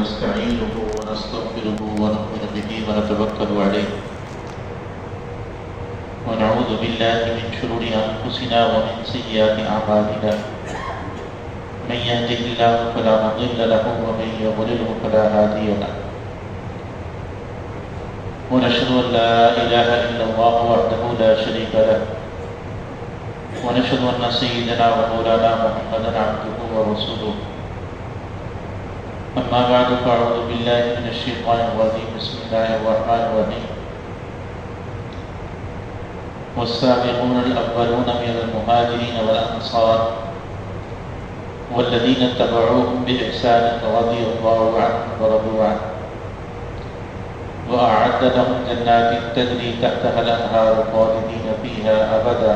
ونستعينه ونستغفره ونؤمن به ونتوكل عليه ونعوذ بالله من شرور أنفسنا ومن سيئات أعمالنا من يهده الله فلا مضل له ومن يضلله فلا هادي له ونشهد أن لا إله إلا الله وحده لا شريك له ونشهد أن سيدنا ومولانا محمدا عبده ورسوله أما بعد فأعوذ بالله من الشيطان الرجيم بسم الله الرحمن الرحيم والسابقون الأولون من المهاجرين والأنصار والذين اتبعوهم بإحسان رضي الله عنهم ورضوا عنه وأعد لهم جنات تجري تحتها الأنهار خالدين فيها أبدا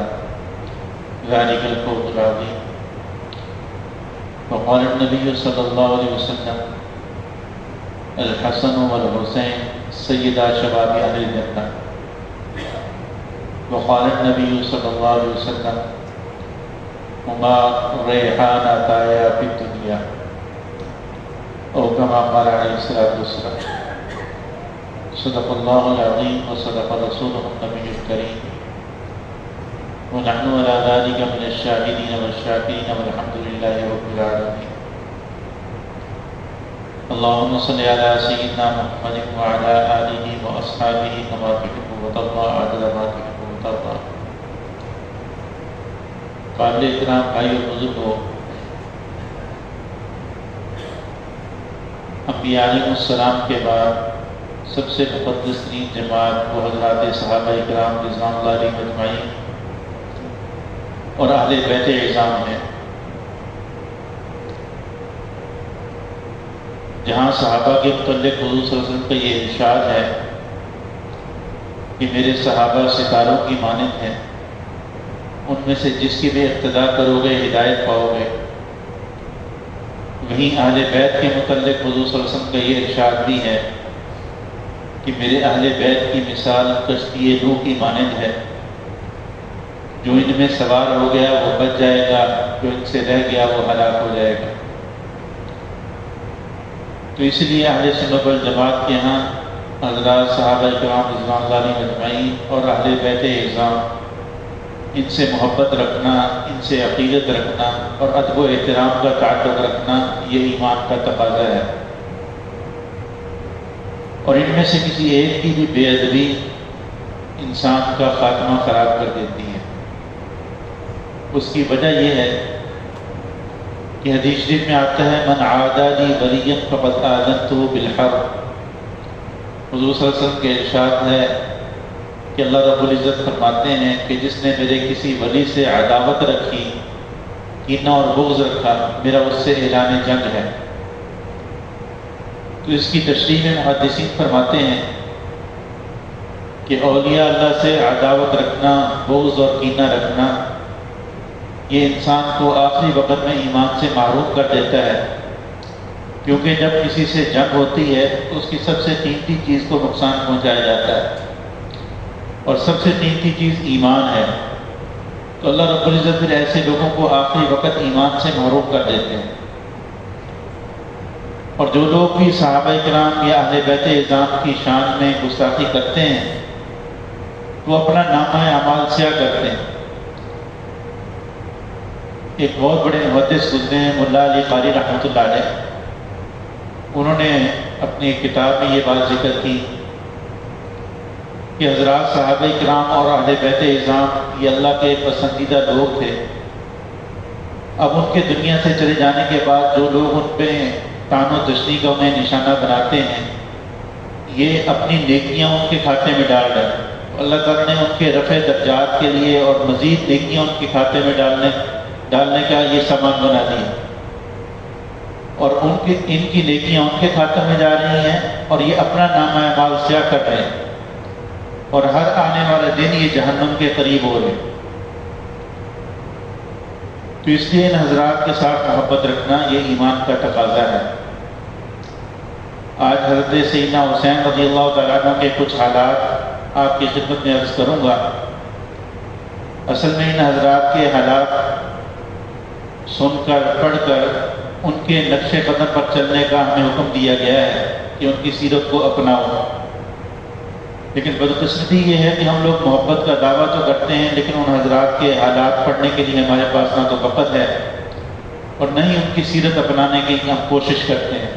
ذلك الفوز العظيم. وقال النبي صلى الله عليه وسلم الحسن والحسين سيدا شباب أهل الجنة. وقال النبي صلى الله عليه وسلم هما ريحانتايا في الدنيا أو كما قال عليه الصلاة والسلام. صدق الله العظيم وصدق رسوله النبي الكريم ونحن على ذلك من الشاهدين والشاكرين والحمد لله رب العالمين. اللهم صل على سيدنا محمد وعلى آله وأصحابه كما تحب وترضى عدد ما تحب وترضى. قابل احترام بھائی اور بزرگوں، انبیاء علیہ السلام کے بعد سب سے مقدس ترین جماعت وہ حضرات صحابہ کرام رضوان اللہ علیہم اجمعین اور اہل بیت اعظام ہیں، جہاں صحابہ کے متعلق حضور صلی اللہ علیہ وسلم کا یہ ارشاد ہے کہ میرے صحابہ ستاروں کی مانند ہیں، ان میں سے جس کی بھی اقتداء کرو گے ہدایت پاؤ گے. وہیں اہل بیت کے متعلق حضور صلی اللہ علیہ وسلم کا یہ ارشاد بھی ہے کہ میرے اہل بیت کی مثال کشتی نوح کی مانند ہے، جو ان میں سوار ہو گیا وہ بچ جائے گا، جو ان سے رہ گیا وہ ہلاک ہو جائے گا. تو اس لیے اہل سنت والجماعت کے ہاں حضرات صحابہ کرام رضوان اللہ علیہم اجمعین اور اہل بیت اعظام، ان سے محبت رکھنا، ان سے عقیدت رکھنا اور ادب و احترام کا تعلق رکھنا یہ ایمان کا تقاضا ہے. اور ان میں سے کسی ایک کی بھی بے ادبی انسان کا خاتمہ خراب کر دیتی ہے. اس کی وجہ یہ ہے کہ حدیث شریف میں آتا ہے من عادی لی ولیا فقد آذنتہ بالحرب. حضور صلی اللہ علیہ وسلم کے ارشاد ہے کہ اللہ رب العزت فرماتے ہیں کہ جس نے میرے کسی ولی سے عداوت رکھی، کینہ اور بغض رکھا، میرا اس سے اعلان جنگ ہے. تو اس کی تشریح میں محدثین فرماتے ہیں کہ اولیاء اللہ سے عداوت رکھنا، بغض اور کینہ رکھنا، یہ انسان کو آخری وقت میں ایمان سے محروم کر دیتا ہے، کیونکہ جب کسی سے جنگ ہوتی ہے تو اس کی سب سے قیمتی چیز کو نقصان پہنچایا جاتا ہے، اور سب سے قیمتی چیز ایمان ہے. تو اللہ رب العزت پھر ایسے لوگوں کو آخری وقت ایمان سے محروم کر دیتے ہیں. اور جو لوگ بھی صحابہ کرام یا اہل بیت اعظام کی شان میں گستاخی کرتے ہیں وہ اپنا نامہ اعمال سیاہ کرتے ہیں. ایک بہت بڑے محدث گزرے ہیں ملا علی قاری رحمۃ اللہ علیہ، انہوں نے اپنی کتاب میں یہ بات ذکر کی کہ حضرات صحابہ کرام اور اہل بیت اعظام یہ اللہ کے پسندیدہ لوگ تھے. اب ان کے دنیا سے چلے جانے کے بعد جو لوگ ان پہ تان و تشنیع کا انہیں نشانہ بناتے ہیں، یہ اپنی نیکیاں ان کے کھاتے میں ڈال رہے ہیں. اللہ تعالیٰ نے ان کے رفع درجات کے لیے اور مزید نیکیاں ان کے کھاتے میں ڈالنے کا یہ سامان بنا دیا، اور ان کی نیکیاں ان کے کھاتے میں جا رہی ہیں اور یہ اپنا نامہ اعمال سیاہ کر رہے ہیں، اور ہر آنے والے دن یہ جہنم کے قریب ہو رہے ہیں. تو اس لیے ان حضرات کے ساتھ محبت رکھنا یہ ایمان کا تقاضا ہے. آج حضرت سیدنا حسین رضی اللہ تعالیٰ عنہ کے کچھ حالات آپ کی خدمت میں عرض کروں گا. اصل میں ان حضرات کے حالات سن کر پڑھ کر ان کے نقش قدم پر چلنے کا ہمیں حکم دیا گیا ہے کہ ان کی سیرت کو اپناؤ. لیکن بدقسمتی یہ ہے کہ ہم لوگ محبت کا دعویٰ تو کرتے ہیں لیکن ان حضرات کے حالات پڑھنے کے لیے ہمارے پاس نہ تو وقت ہے اور نہ ہی ان کی سیرت اپنانے کی ہم کوشش کرتے ہیں.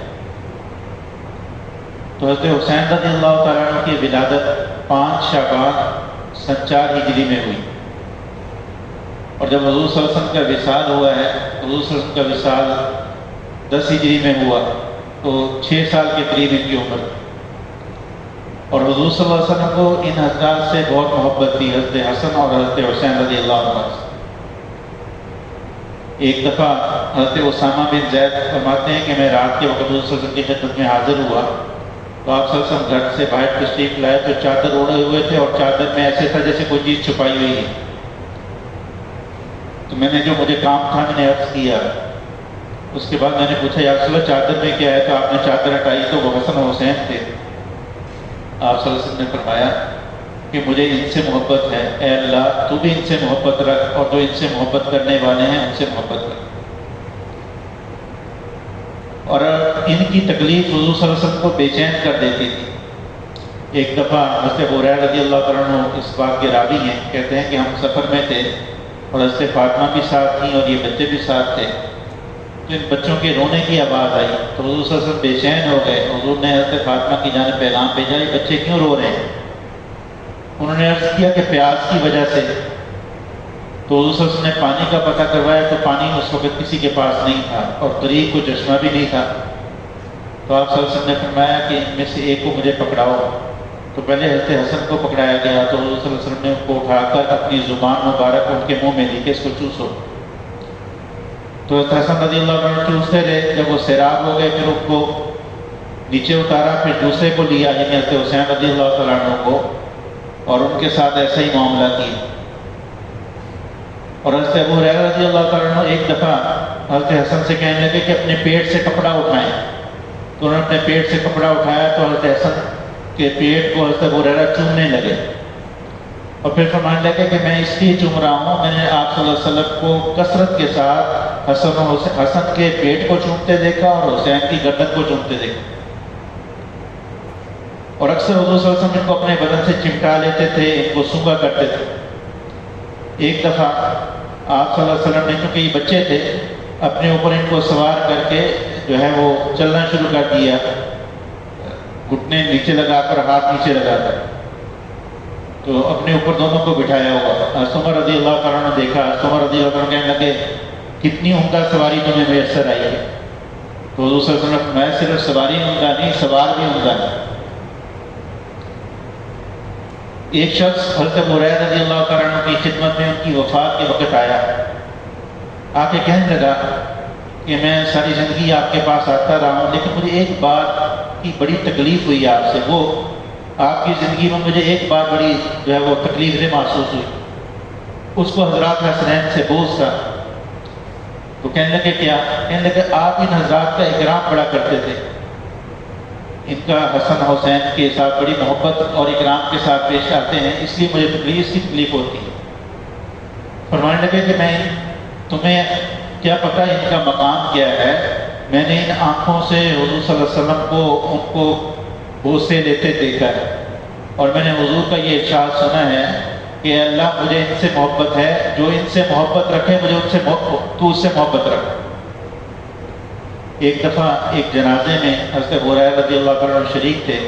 تو حضرت حسین رضی اللہ تعالیٰ عنہ کی ولادت 5 شعبان سن 4 ہجری میں ہوئی، اور جب حضور صلی اللہ علیہ وسلم کا وصال ہوا ہے، حضور صلی اللہ علیہ وسلم کا وصال 10 ہجری میں ہوا تو 6 سال کے قریب ان کی عمر. اور حضور صلی اللہ علیہ وسلم کو ان حضرات سے بہت محبت تھی، حضرت حسن اور حضرت حسین رضی اللہ عنہ سے. ایک دفعہ حضرت اسامہ بن زید فرماتے ہیں کہ میں رات کے وقت حضور صلی اللہ علیہ وسلم کی خدمت میں حاضر ہوا تو آپ صلی اللہ علیہ وسلم گھر سے باہر تشریف لائے تو چادر اوڑھے ہوئے تھے اور چادر میں ایسے تھا جیسے کوئی چیز چھپائی ہوئی ہے. تو میں نے جو مجھے کام تھا میں نے عرض کیا. اس کے بعد میں نے پوچھا یا رسول اللہ چادر میں کیا ہے؟ تو آپ نے چادر ہٹائی تو وہ حسن و حسین تھے. آپ صلی اللہ علیہ وسلم نے فرمایا کہ مجھے ان سے محبت ہے، اے اللہ تو بھی ان سے محبت رکھ اور جو ان سے محبت کرنے والے ہیں ان سے محبت رکھ. اور ان کی تکلیف حضور صلی اللہ علیہ وسلم کو بے چین کر دیتی تھی. ایک دفعہ حضرت ابو ہریرہ رضی اللہ تعالیٰ عنہ اس بات کے راوی ہیں، کہتے ہیں کہ ہم سفر میں تھے اور حضرت فاطمہ بھی ساتھ تھیں اور یہ بچے بھی ساتھ تھے. تو ان بچوں کے رونے کی آواز آئی تو حضور صلی اللہ علیہ وسلم بے چین ہو گئے. حضور نے حضرت فاطمہ کی جانب پیغام بھیجا یہ بچے کیوں رو رہے ہیں؟ انہوں نے عرض کیا کہ پیاس کی وجہ سے. تو حضور صلی اللہ علیہ وسلم نے پانی کا پتہ کروایا تو پانی اس وقت کسی کے پاس نہیں تھا اور قریب کو چشمہ بھی نہیں تھا. تو آپ صلی اللہ علیہ وسلم نے فرمایا کہ ان میں سے ایک کو مجھے پکڑاؤ. تو پہلے حضرت حسن کو پکڑایا گیا تو حضور صلی اللہ علیہ وسلم نے ان کو اٹھا کر اپنی زبان مبارک ان کے منہ میں دی کہ اس کو چوسو. تو حضرت حسن رضی اللہ عنہ چوستے رہے. جب وہ سیراب ہو گئے پھر ان کو نیچے اتارا، پھر دوسرے کو لیا یعنی حضرت حسین رضی اللہ تعالیٰ عنہ کو، اور ان کے ساتھ ایسا ہی معاملہ کیا. اور حضرت ابو ہریرہ رضی اللہ تعالیٰ عنہ ایک دفعہ حضرت حسن سے کہنے لگے کہ اپنے پیٹ سے کپڑا اٹھائیں. تو انہوں نے اپنے پیٹ سے کپڑا اٹھایا تو حضرت حسن کے پیٹ کو حضرت ابو ہریرہ چومنے لگے اور پھر فرمانے لگے کہ میں اس لیے چوم رہا ہوں، میں نے آپ صلی اللہ علیہ وسلم کو کثرت کے ساتھ حسن کے پیٹ کو چومتے دیکھا اور حسین کی گردن کو چومتے دیکھا. اور اکثر حضور صلی اللہ علیہ وسلم ان کو اپنے بدن سے چمٹا لیتے تھے، ان کو سونگا کرتے تھے. ایک دفعہ آپ صلی اللہ علیہ وسلم نے چونکہ یہ بچے تھے اپنے اوپر ان کو سوار کر کے جو ہے وہ چلنا شروع کر دیا، گھٹنے نیچے لگا کر ہاتھ نیچے لگا کر. تو اپنے اوپر دونوں کو بٹھایا ہوا. عمر رضی اللہ تعالیٰ نے دیکھا. عمر رضی اللہ تعالیٰ کہنے لگے کتنی عمدہ سواری تمہیں میسر آئی ہے. تو حضور صلی اللہ علیہ وسلم میں صرف سواری عمدہ نہیں سوار بھی عمدہ ہے. ایک شخص حضرت ابو ہریرہ رضی اللہ تعالیٰ عنہ کی خدمت میں ان کی وفات کے وقت آیا، آ کے کہنے لگا کہ میں ساری زندگی آپ کے پاس آتا رہا ہوں لیکن مجھے ایک بات کی بڑی تکلیف ہوئی آپ سے. وہ آپ کی زندگی میں مجھے ایک بات بڑی جو ہے وہ تکلیف سے محسوس ہوئی. اس کو حضرات حسنین سے بوجھ تھا. تو کہنے لگے کیا؟ کہنے لگے آپ ان حضرات کا اکرام بڑا کرتے تھے، ان کا حسن حسین کے ساتھ بڑی محبت اور اکرام کے ساتھ پیش آتے ہیں، اس لیے مجھے اس کی تکلیف ہوتی ہے. فرمانے لگے کہ میں تمہیں کیا پتہ ان کا مقام کیا ہے؟ میں نے ان آنکھوں سے حضور صلی اللہ علیہ وسلم کو ان کو بوسے لیتے دیکھا ہے اور میں نے حضور کا یہ ارشاد سنا ہے کہ اللہ مجھے ان سے محبت ہے، جو ان سے محبت رکھے مجھے ان سے تو اس سے محبت رکھ. ایک دفعہ ایک جنازے میں حضرت ابو ہریرہ رضی اللہ تعالیٰ عنہ شریک تھے،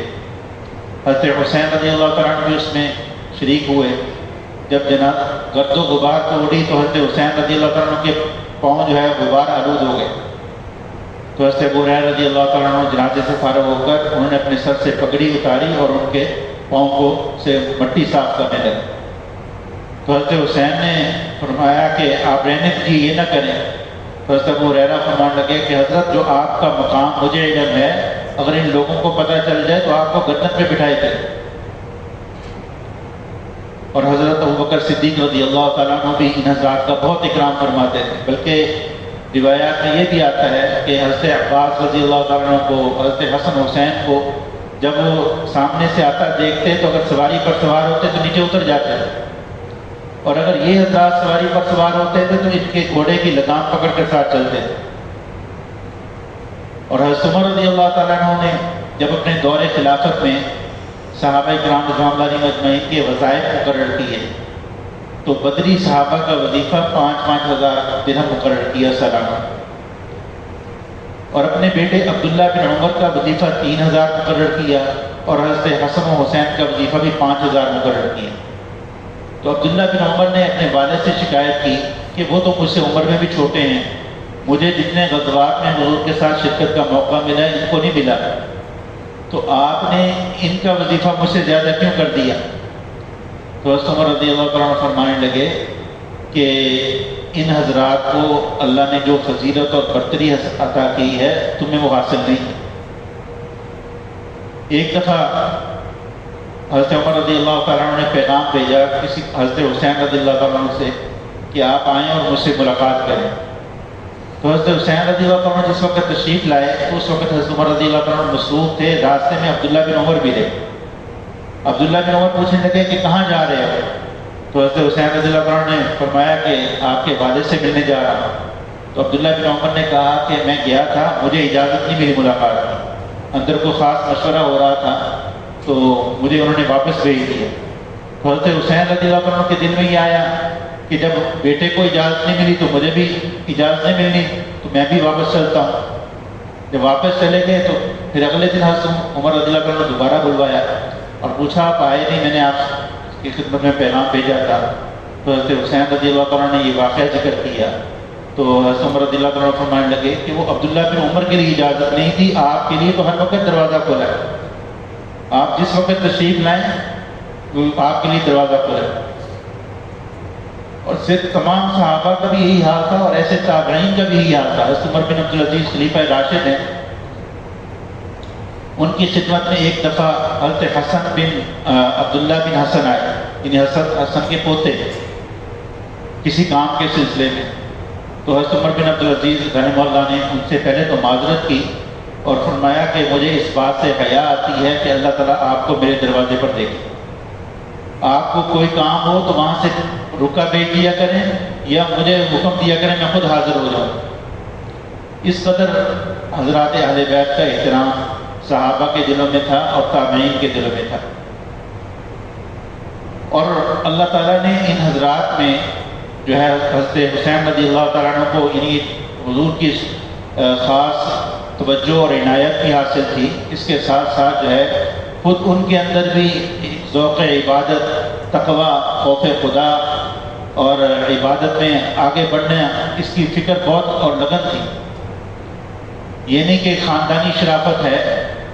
حضرت حسین رضی اللہ تعالیٰ عنہ بھی اس میں شریک ہوئے. جب گرد و غبار کو اڑی تو حضرت حسین رضی اللہ تعالیٰ عنہ کے پاؤں جو ہے غبار آلود ہو گئے. تو حضرت ابو ہریرہ رضی اللہ تعالیٰ عنہ جنازے سے فارغ ہو کر انہوں نے اپنے سر سے پگڑی اتاری اور ان کے پاؤں کو سے مٹی صاف کرنے لگے. تو حضرت حسین نے فرمایا کہ آپ رہنے دیجیے، یہ نہ کریں. تو حضرت ابو ہریرہ فرمانے لگے کہ حضرت جو آپ کا مقام مجھے علم ہے، اگر ان لوگوں کو پتہ چل جائے تو آپ کو گردن پہ بٹھائے تھے. اور حضرت ابوبکر صدیق رضی اللہ تعالیٰ عنہ بھی ان حضرات کا بہت اکرام فرماتے تھے. بلکہ روایات میں یہ بھی آتا ہے کہ حضرت عباس رضی اللہ تعالیٰ عنہ کو، حضرت حسن حسین کو جب وہ سامنے سے آتا دیکھتے تو اگر سواری پر سوار ہوتے تو نیچے اتر جاتے تھے، اور اگر یہ حضرات سواری پر سوار ہوتے تھے تو ان کے گھوڑے کی لگام پکڑ کے ساتھ چلتے تھے. اور حضرت عمر رضی اللہ تعالیٰ عنہ نے جب اپنے دور خلافت میں صحابہ کرام رضوان اللہ علیہم اجمعین کے وظائف مقرر کیے تو بدری صحابہ کا وظیفہ 5,000 درہم مقرر کیا سالانہ، اور اپنے بیٹے عبداللہ بن عمر کا وظیفہ 3,000 مقرر کیا، اور حضرت حسن و حسین کا وظیفہ بھی 5,000 مقرر کیا۔ تو عبداللہ بن عمر نے اپنے والد سے شکایت کی کہ وہ تو مجھ سے عمر میں بھی چھوٹے ہیں، مجھے جتنے غزوات میں حضور کے ساتھ شرکت کا موقع ملا ان کو نہیں ملا، تو آپ نے ان کا وظیفہ مجھ سے زیادہ کیوں کر دیا؟ تو حضرت عمر رضی اللہ عنہ فرمانے لگے کہ ان حضرات کو اللہ نے جو فضیلت اور برتری عطا کی ہے تمہیں وہ حاصل نہیں۔ ایک دفعہ حضرت عمر رضی اللہ تعالیٰ عنہ نے پیغام بھیجا کسی حضرت حسین رضی اللہ تعالیٰ عنہ سے کہ آپ آئیں اور مجھ سے ملاقات کریں۔ تو حضرت حسین رضی اللہ تعالیٰ عنہ جس وقت تشریف لائے تو اس وقت حضرت عمر رضی اللہ تعالیٰ عنہ مصروف تھے، راستے میں عبداللہ بن عمر بھی رہے۔ عبداللہ بن عمر پوچھنے لگے کہ کہاں جا رہے ہو؟ تو حضرت حسین رضی اللہ تعالیٰ عنہ نے فرمایا کہ آپ کے والد سے ملنے جا رہا ہوں۔ تو عبداللہ بن عمر نے کہا کہ میں گیا تھا، مجھے اجازت نہیں ملی ملاقات کی، اندر کو خاص مشورہ ہو رہا تھا تو مجھے انہوں نے واپس بھیج دیا۔ تو حضرت حسین رضی اللہ عنہ کے دل میں یہ آیا کہ جب بیٹے کو اجازت نہیں ملی تو مجھے بھی اجازت نہیں ملنی، تو میں بھی واپس چلتا ہوں۔ جب واپس چلے گئے تو پھر اگلے دن حضرت عمر رضی اللہ عنہ نے دوبارہ بلوایا اور پوچھا آپ آئے نہیں، میں نے آپ کی خدمت میں پیغام بھیجا تھا۔ تو حضرت حسین رضی اللہ عنہ نے یہ واقعہ ذکر کیا تو حضرت عمر رضی اللہ عنہ فرمانے لگے کہ وہ عبداللہ بن عمر کے لیے اجازت نہیں تھی، آپ کے لیے تو ہر وقت دروازہ کھلا ہے، آپ جس وقت تشریف لائیں وہ آپ کے لیے دروازہ کھلا ہے۔ اور صرف تمام صحابہ کا بھی یہی حال تھا اور ایسے تابعین کا بھی یہی حال تھا۔ حضرت عمر بن عبدالعزیز خلیفہ راشد ہیں، ان کی خدمت میں ایک دفعہ حضرت حسن بن عبداللہ بن حسن آئے، یعنی حسن کے پوتے، کسی کام کے سلسلے میں۔ تو حضرت عمر بن عبدالعزیز رحمہ اللہ نے ان سے پہلے تو معذرت کی اور فرمایا کہ مجھے اس بات سے حیا آتی ہے کہ اللہ تعالیٰ آپ کو میرے دروازے پر دیکھے، آپ کو کوئی کام ہو تو وہاں سے رکا بھیج دیا کریں یا مجھے حکم دیا کریں، میں خود حاضر ہو جاؤں۔ اس قدر حضرات اہل بیت کا احترام صحابہ کے دلوں میں تھا اور تابعین کے دلوں میں تھا، اور اللہ تعالیٰ نے ان حضرات میں جو ہے حضرت حسین رضی اللہ تعالیٰ عنہ کو یعنی حضور کی خاص توجہ اور عنایت بھی حاصل تھی، اس کے ساتھ ساتھ جو ہے خود ان کے اندر بھی ذوق عبادت، تقوی، خوف خدا اور عبادت میں آگے بڑھنے اس کی فکر بہت اور لگن تھی۔ یہ نہیں کہ خاندانی شرافت ہے،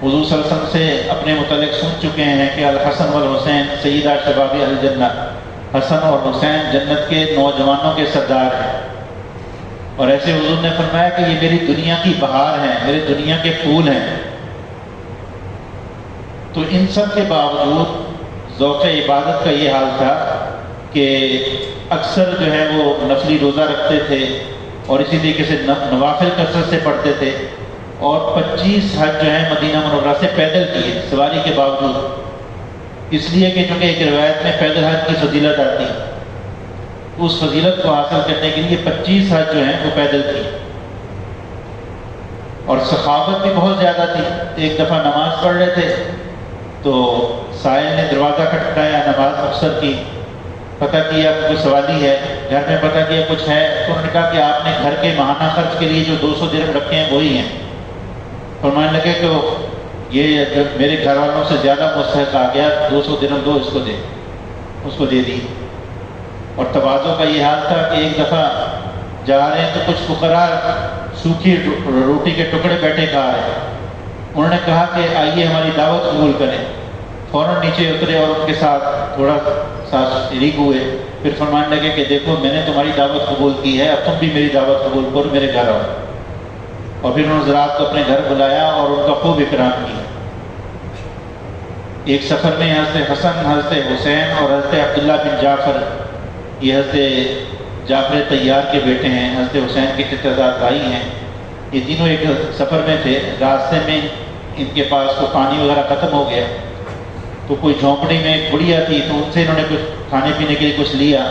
حضور صلی اللہ علیہ وسلم سے اپنے متعلق سن چکے ہیں کہ الحسن والحسین سیدہ شباب الجنہ، حسن اور حسین جنت کے نوجوانوں کے سردار ہیں، اور ایسے حضور نے فرمایا کہ یہ میری دنیا کی بہار ہیں، میرے دنیا کے پھول ہیں۔ تو ان سب کے باوجود ذوق عبادت کا یہ حال تھا کہ اکثر جو ہے وہ نفلی روزہ رکھتے تھے اور اسی طریقے سے نوافل کثرت سے پڑھتے تھے، اور 25 حج جو ہے مدینہ منورہ سے پیدل کیے سواری کے باوجود، اس لیے کہ چونکہ ایک روایت میں پیدل حج کی فضیلت آتی ہے، اس فضیلت کو حاصل کرنے کے لیے 25 حج جو ہیں وہ پیدل کیے، اور سخاوت بھی بہت زیادہ تھی۔ ایک دفعہ نماز پڑھ رہے تھے تو سائل نے دروازہ کھٹکھٹایا، نماز مختصر کی، پتہ کیا کہ کوئی سوالی ہے، گھر میں پتہ کیا کچھ ہے، تو انہوں نے کہا کہ آپ نے گھر کے ماہانہ خرچ کے لیے جو 200 درہم رکھے ہیں وہی ہیں۔ فرمانے لگے کہ یہ میرے گھر والوں سے زیادہ مستحق آ گیا، 200 درہم دو، اس کو دے دی۔ اور تواضع کا یہ حال تھا کہ ایک دفعہ جا رہے ہیں تو کچھ فقراء سوکھی روٹی کے ٹکڑے بیٹھے کھا رہے ہیں، انہوں نے کہا کہ آئیے ہماری دعوت قبول کریں، فوراً نیچے اترے اور ان کے ساتھ تھوڑا ساتھ شریک ہوئے، پھر فرمانے لگے کہ دیکھو میں نے تمہاری دعوت قبول کی ہے، اب تم بھی میری دعوت قبول کرو، میرے گھر آؤ۔ اور پھر انہوں نے حضرات کو اپنے گھر بلایا اور ان کا خوب اکرام کیا۔ ایک سفر میں حضرت حسن، حضرت حسین اور حضرت عبداللہ بن جعفر، یہ حضرت جعفر طیار کے بیٹے ہیں، حضرت حسین کے چچا بھائی ہیں، یہ تینوں ایک سفر میں تھے، راستے میں ان کے پاس کوئی پانی وغیرہ ختم ہو گیا تو کوئی جھونپڑی میں ایک بڑھیا تھی، تو ان سے انہوں نے کچھ کھانے پینے کے لیے کچھ لیا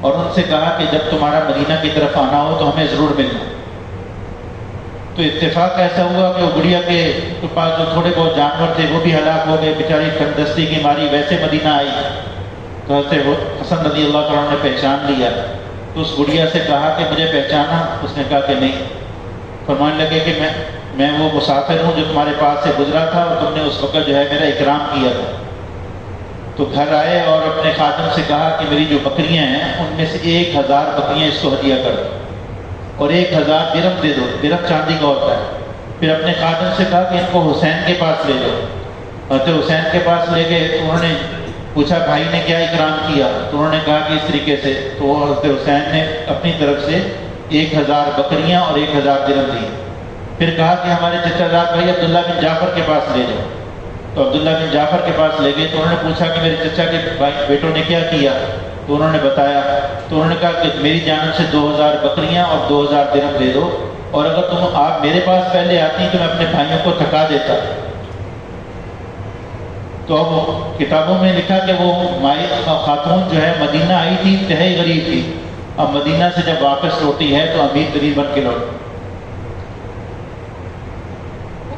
اور ان سے کہا کہ جب تمہارا مدینہ کی طرف آنا ہو تو ہمیں ضرور ملنا۔ تو اتفاق ایسا ہوا کہ وہ گڑیا کے پاس جو تھوڑے بہت جانور تھے وہ بھی ہلاک ہو گئے، بیچاری تندرستی کی ماری ویسے مدینہ آئی، تو حضرت حسن رضی اللہ تعالیٰ نے پہچان لیا، تو اس گڑیا سے کہا کہ مجھے پہچانا؟ اس نے کہا کہ نہیں۔ فرمانے لگے کہ میں وہ مسافر ہوں جو تمہارے پاس سے گزرا تھا اور تم نے اس وقت جو ہے میرا اکرام کیا تھا۔ تو گھر آئے اور اپنے خادم سے کہا کہ میری جو بکریاں ہیں ان میں سے 1000 بکریاں اس کو ہدیہ کر دو اور 1000 درہم دے دو، درہم چاندی کا ہوتا ہے۔ پھر اپنے خادم سے کہا کہ ان کو حسین کے پاس لے جاؤ، حضرت حسین کے پاس لے گئے تو انہوں نے پوچھا بھائی نے کیا اکرام کیا؟ تو انہوں نے کہا کہ اس طریقے سے، تو حضرت حسین نے اپنی طرف سے 1000 بکریاں اور 1000 درہم دی۔ پھر کہا کہ ہمارے چچا زاد بھائی عبداللہ بن جعفر کے پاس لے جاؤ، تو عبداللہ بن جعفر کے پاس لے گئے، تو انہوں نے پوچھا کہ میرے چچا کے بیٹوں نے کیا کیا؟ تو انہوں نے بتایا، تو انہوں نے کہا کہ میری جانب سے 2000 بکریاں اور 2000 درہم دے دو، اور اگر آپ میرے پاس پہلے آتی تو میں اپنے بھائیوں کو تھکا دیتا۔ تو اب کتابوں میں لکھا کہ وہ خاتون جو ہے مدینہ آئی تھی، انتہائی غریب تھی، اب مدینہ سے جب واپس لوٹی ہے تو امیر غریب بن کے لوٹی،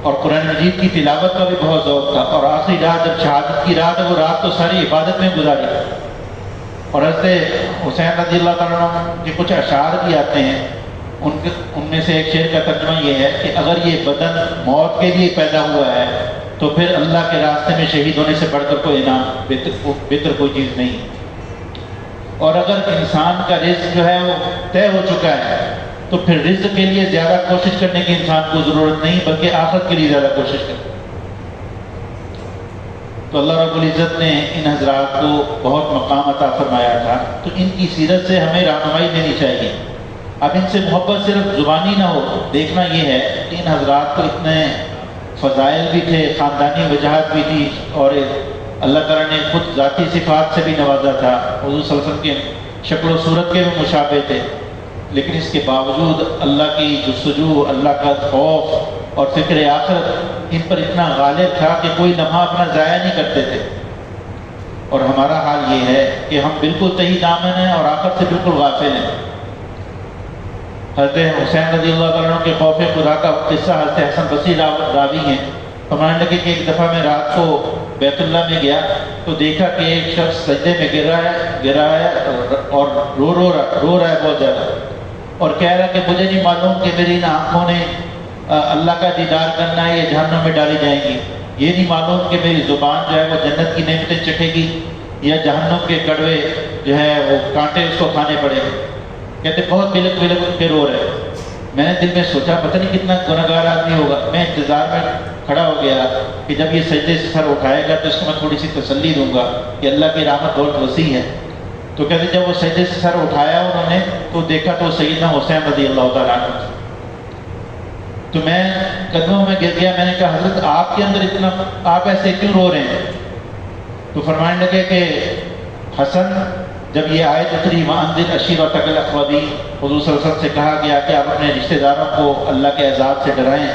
اور قرآن مجید کی تلاوت کا بھی بہت ذوق تھا، اور آخری رات جب شہادت کی رات ہے وہ رات تو ساری عبادت میں گزاری۔ اور حضرت حسین رضی اللہ تعالیٰ عنہ کے کچھ اشعار بھی آتے ہیں، ان میں سے ایک شعر کا ترجمہ یہ ہے کہ اگر یہ بدن موت کے لیے پیدا ہوا ہے تو پھر اللہ کے راستے میں شہید ہونے سے بڑھ کر کوئی انعام بہتر کوئی چیز نہیں، اور اگر انسان کا رزق جو ہے وہ طے ہو چکا ہے تو پھر رزق کے لیے زیادہ کوشش کرنے کی انسان کو ضرورت نہیں، بلکہ آخرت کے لیے زیادہ کوشش کرے۔ تو اللہ رب العزت نے ان حضرات کو بہت مقام عطا فرمایا تھا، تو ان کی سیرت سے ہمیں رہنمائی دینی چاہیے۔ اب ان سے محبت صرف زبانی نہ ہو، دیکھنا یہ ہے کہ ان حضرات کو اتنے فضائل بھی تھے، خاندانی وجاہت بھی تھی، اور اللہ تعالیٰ نے خود ذاتی صفات سے بھی نوازا تھا، حضور صلی اللہ علیہ وسلم کے شکل و صورت کے بھی مشابہ تھے، لیکن اس کے باوجود اللہ کی جستجو، اللہ کا خوف اور فکر آخرت ان پر اتنا غالب تھا کہ کوئی لمحہ اپنا ضائع نہیں کرتے تھے۔ اور ہمارا حال یہ ہے کہ ہم بالکل تہی دامن ہیں اور آخرت سے بالکل غافل ہیں۔ حضرت حسین رضی اللہ عنہ کے خوف خدا کا قصہ حضرت حسن بصری راوی ہیں، فرمانے لگے کہ ایک دفعہ میں رات کو بیت اللہ میں گیا تو دیکھا کہ ایک شخص سجدے میں گرا ہے اور رو رہا ہے بہت زیادہ، اور کہہ رہا کہ مجھے نہیں معلوم کہ میری ان آنکھوں نے اللہ کا دیدار کرنا ہے یا جہنم میں ڈالی جائیں گی، یہ نہیں معلوم کہ میری زبان جو ہے وہ جنت کی نعمتیں چکھے گی یا جہنم کے کڑوے جو ہے وہ کانٹے اس کو کھانے پڑے گے۔ کہتے بہت بلک کے رو رہے۔ میں نے دل میں سوچا پتہ نہیں کتنا گنہگار آدمی ہوگا، میں انتظار میں کھڑا ہو گیا کہ جب یہ سجدے سے سر اٹھائے گا تو اس کو میں تھوڑی سی تسلی دوں گا کہ اللہ کی رحمت بہت وسیع ہے۔ تو کہتے جب وہ سجدے سے سر اٹھایا انہوں نے تو دیکھا تو سیدنا حسین رضی اللہ تعالیٰ عنہ، تو میں قدموں میں گر گیا۔ میں نے کہا حضرت آپ کے اندر اتنا، آپ ایسے کیوں رو رہے ہیں؟ تو فرمانے لگے کہ حسن، جب یہ آیت اتری وَأَنذِرْ عَشِيرَتَكَ الْأَقْرَبِينَ، حضور صلی اللہ علیہ وسلم سے کہا گیا کہ آپ اپنے رشتہ داروں کو اللہ کے عذاب سے ڈرائیں،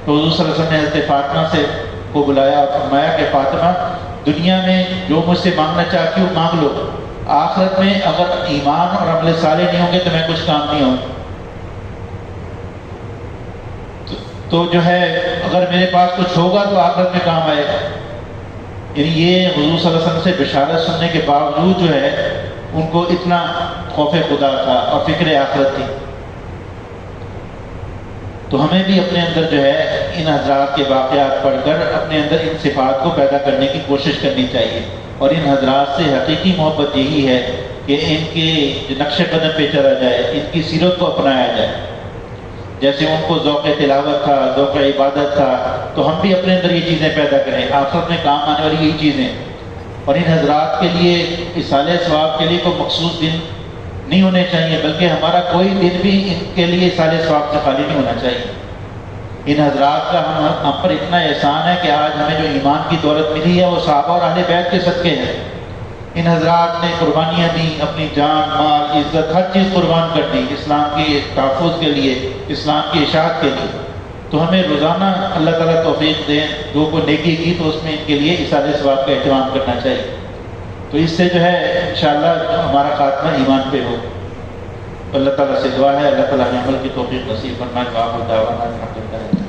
تو حضور صلی اللہ علیہ وسلم نے حضرت فاطمہ سے کو بلایا اور فرمایا کہ فاطمہ، دنیا میں جو مجھ سے مانگنا چاہتی ہو مانگ لو، آخرت میں اگر ایمان اور عمل صالح نہیں ہوں گے تو میں کچھ کام نہیں ہوں۔ تو جو ہے اگر میرے پاس کچھ ہوگا تو آخرت میں کام آئے گا۔ یعنی یہ حضور صلی اللہ علیہ وسلم سے بشارت سننے کے باوجود جو ہے ان کو اتنا خوف خدا تھا اور فکر آخرت تھی۔ تو ہمیں بھی اپنے اندر جو ہے ان حضرات کے واقعات پڑھ کر اپنے اندر ان صفات کو پیدا کرنے کی کوشش کرنی چاہیے، اور ان حضرات سے حقیقی محبت یہی ہے کہ ان کے نقش قدم پہ چلا جائے، ان کی سیرت کو اپنایا جائے۔ جیسے ان کو ذوق تلاوت تھا، ذوق عبادت تھا، تو ہم بھی اپنے اندر یہ چیزیں پیدا کریں، آخرت میں کام آنے والی یہی چیزیں۔ اور ان حضرات کے لیے اصالہ ثواب کے لیے کوئی مخصوص دن نہیں ہونے چاہیے، بلکہ ہمارا کوئی دن بھی ان کے لیے اصالہ ثواب سے خالی نہیں ہونا چاہیے۔ ان حضرات کا ہم پر اتنا احسان ہے کہ آج ہمیں جو ایمان کی دولت ملی ہے وہ صحابہ اور اہل بیت کے صدقے ہیں۔ ان حضرات نے قربانیاں دی، اپنی جان، مال، عزت، ہر چیز قربان کر دی اسلام کے تحفظ کے لیے، اسلام کی اشاعت کے لیے۔ تو ہمیں روزانہ اللہ تعالیٰ توفیق دیں، جو کوئی نیکی کی تو اس میں ان کے لیے اصالہ ثواب کا اہتمام کرنا چاہیے، تو اس سے جو ہے انشاءاللہ ہمارا خاتمہ ایمان پہ ہو۔ اللہ تعالیٰ سے دعا ہے اللہ تعالیٰ ہمیں عمل کی توفیق نصیب فرمائے۔ وآخر دعوانا الحمدللہ۔